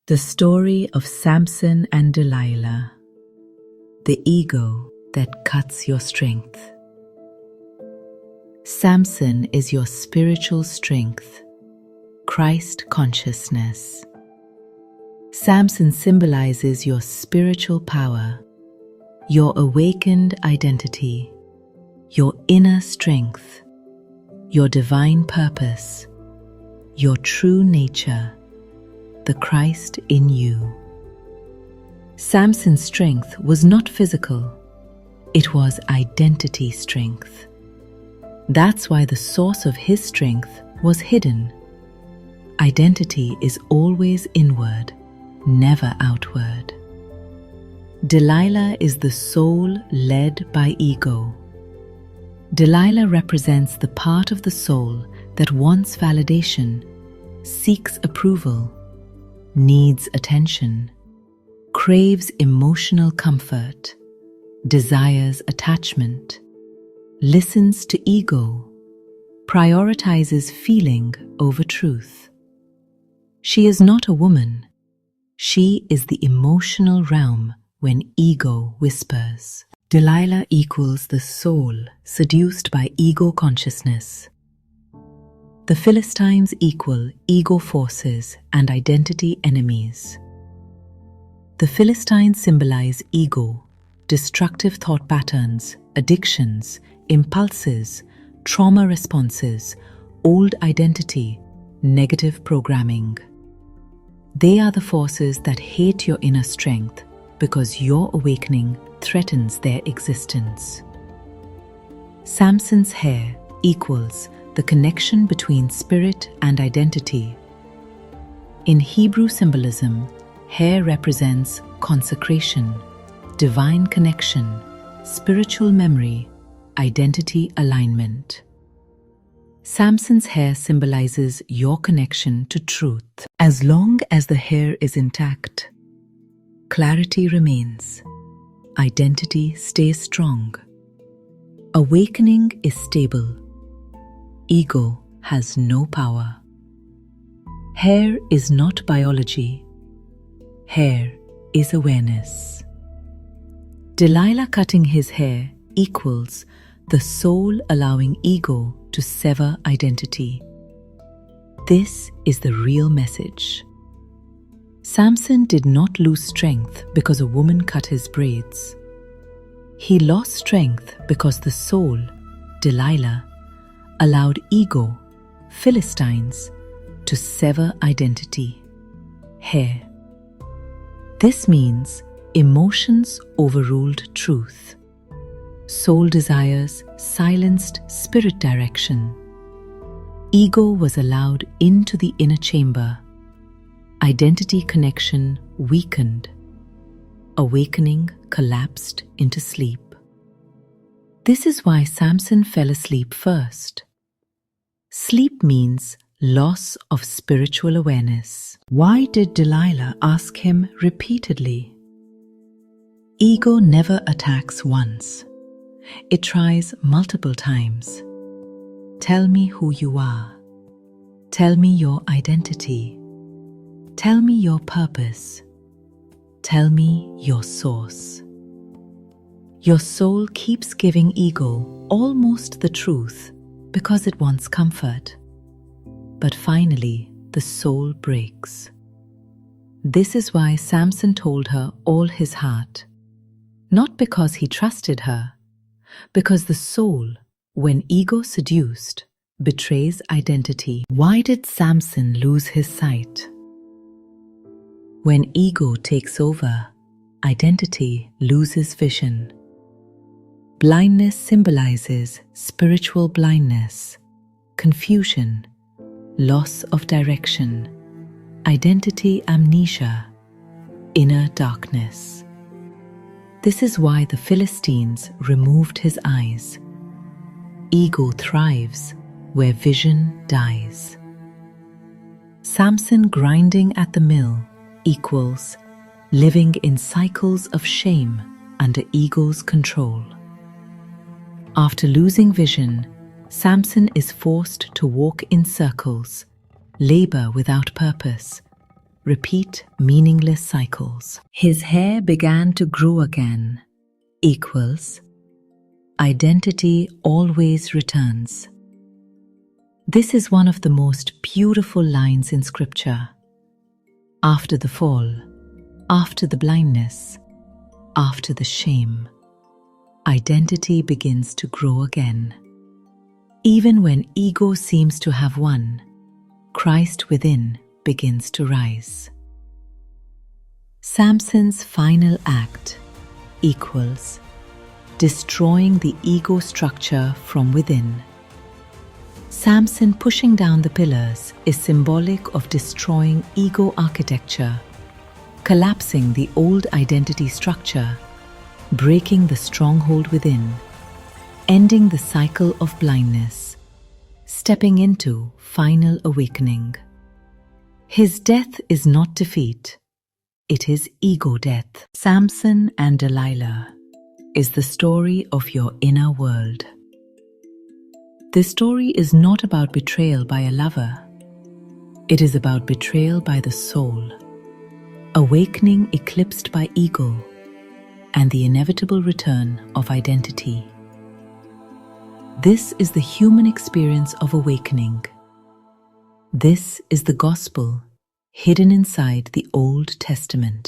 The story of Samson and Delilah, the ego that cuts your strength. Samson is your spiritual strength, Christ consciousness. Samson symbolizes your spiritual power, your awakened identity, your inner strength, your divine purpose, your true nature, the Christ in you. Samson's strength was not physical, it was identity strength. That's why the source of his strength was hidden. Identity is always inward, never outward. Delilah is the soul led by ego. Delilah represents the part of the soul that wants validation, seeks approval, needs attention, craves emotional comfort, desires attachment, listens to ego, prioritizes feeling over truth. She is not a woman. She is the emotional realm when ego whispers. Delilah equals the soul seduced by ego consciousness. The Philistines equal ego forces and identity enemies. The Philistines symbolize ego, destructive thought patterns, addictions, impulses, trauma responses, old identity, negative programming. They are the forces that hate your inner strength because your awakening threatens their existence. Samson's hair equals the connection between spirit and identity. In Hebrew symbolism, hair represents consecration, divine connection, spiritual memory, identity alignment. Samson's hair symbolizes your connection to truth. As long as the hair is intact, clarity remains, identity stays strong, awakening is stable, ego has no power. Hair is not biology. Hair is awareness. Delilah cutting his hair equals the soul allowing ego to sever identity. This is the real message. Samson did not lose strength because a woman cut his braids. He lost strength because the soul, Delilah, allowed ego, Philistines, to sever identity, hair. This means emotions overruled truth. Soul desires silenced spirit direction. Ego was allowed into the inner chamber. Identity connection weakened. Awakening collapsed into sleep. This is why Samson fell asleep first. Sleep means loss of spiritual awareness. Why did Delilah ask him repeatedly? Ego never attacks once. It tries multiple times. Tell me who you are. Tell me your identity. Tell me your purpose. Tell me your source. Your soul keeps giving ego almost the truth because it wants comfort. But finally, the soul breaks. This is why Samson told her all his heart. Not because he trusted her, because the soul, when ego seduced, betrays identity. Why did Samson lose his sight? When ego takes over, identity loses vision. Blindness symbolizes spiritual blindness, confusion, loss of direction, identity amnesia, inner darkness. This is why the Philistines removed his eyes. Ego thrives where vision dies. Samson grinding at the mill equals living in cycles of shame under ego's control. After losing vision, Samson is forced to walk in circles, labor without purpose, repeat meaningless cycles. His hair began to grow again equals identity always returns. This is one of the most beautiful lines in scripture. After the fall, after the blindness, after the shame, identity begins to grow again. Even when ego seems to have won, Christ within begins to rise. Samson's final act equals destroying the ego structure from within. Samson pushing down the pillars is symbolic of destroying ego architecture, collapsing the old identity structure, breaking the stronghold within, ending the cycle of blindness, stepping into final awakening. His death is not defeat, it is ego death. Samson and Delilah is the story of your inner world. This story is not about betrayal by a lover. It is about betrayal by the soul, awakening eclipsed by ego, and the inevitable return of identity. This is the human experience of awakening. This is the gospel hidden inside the Old Testament.